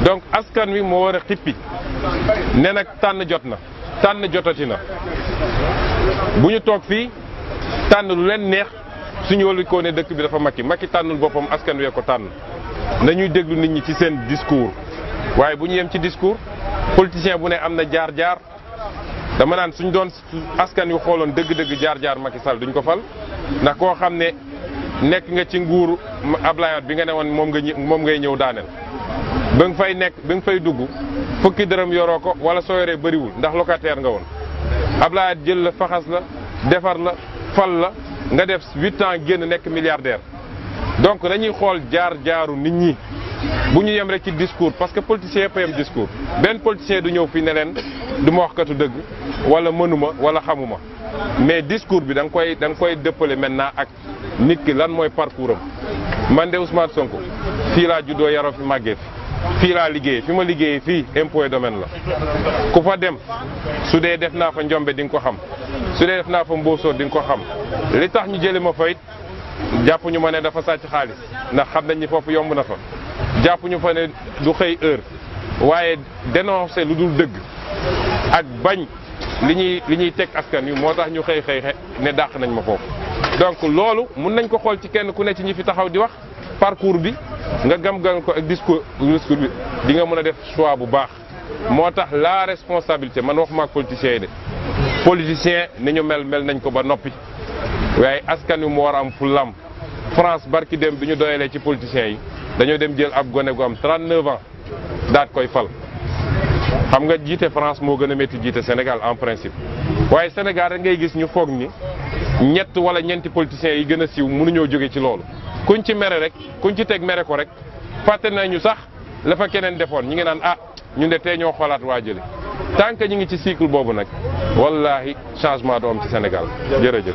donc askan wi moo war a xippi ne nag tànn jot na tànn jotati na bu ñu toog fii tànn lu leen neex suñu wàllu ne dëkk bi dafa Macky tànnul boppam askan wee ko tànn nañuy déglu nit ñi ci seen discours waaye bu ñu yem ci discours politicien bu ne am na jaar-jaar dama naan suñ doon askan yu xooloon dëgg-dëgg jaar-jaar Macky Sall duñ ko fal ndax koo xam ne nekk nga ci nguuru Abdoulaye Wade bi nga ne woon moom ngay ñëw daaneel ba nga fay nekk ba nga fay dugg fukki dërëm yoroo ko wala soo yoree bëriwul ndax locataire nga woon Abdoulaye Wade jël la faxas la defar la fal la nga def 8 ans génn nekk milliardaire donc dañuy xool jaar-jaaru nit ñi bu ñu yem rek ci discours parce que politicien yëpp a yem discours benn politicien du ñëw fii ne leen du ma waxkatu dëgg wala mënuma wala xamuma mais discours bi da nga koy dëppale maintenant ak nit ki lan mooy parcours am man de Ousmane Sonko fii laa juddoo yaroo fi màggee fii laa liggéeyee fi ma liggéeyee fii impôt et domaine la ku fa dem su dee def naa fa njombe di nga ko xam su dee def naa fa mboosoo di nga ko xam li tax ñu jëlee ma fa it jàpp ñu ma ne dafa sàcc xaalis ndax xam nañ ni foofu yomb na fa jàpp ñu fa ne du xëy heure waaye dénoncer lu dul dëgg ak bañ li ñuy teg askan wi moo tax ñu xëy ne dàq nañ ma foofu. donc loolu mun nañ ko xool ci kenn ku ne ci ñi fi taxaw di wax parcours bi nga gam-gam ko ak discours bi di nga mën a def choix bu baax moo tax la responsabilité man waxuma ak politiciens yi de politicien ni ñu mel nañ ko ba noppi waaye askan wi mu war a am fulam France barki dem bi ñu doyalee ci politiciens yi dañoo dem jël ab gone gu am 39 ans daat koy fal xam nga jiite France moo gën a métti jiite Sénégal en principe waaye Sénégal rek ngay gis ñu foog ni ñett wala ñeenti politiciens yi gën a siiw mënuñoo jóge ci loolu kuñ ci mere rek kuñ ci teg mere ko rek fàtte nañu sax la fa keneen defoon ñi ngi naan ñun de tey ñoo xoolaat waa jële tant que ñi ngi ci cycle boobu nag wallahi changement du am ci Sénégal jërëjëf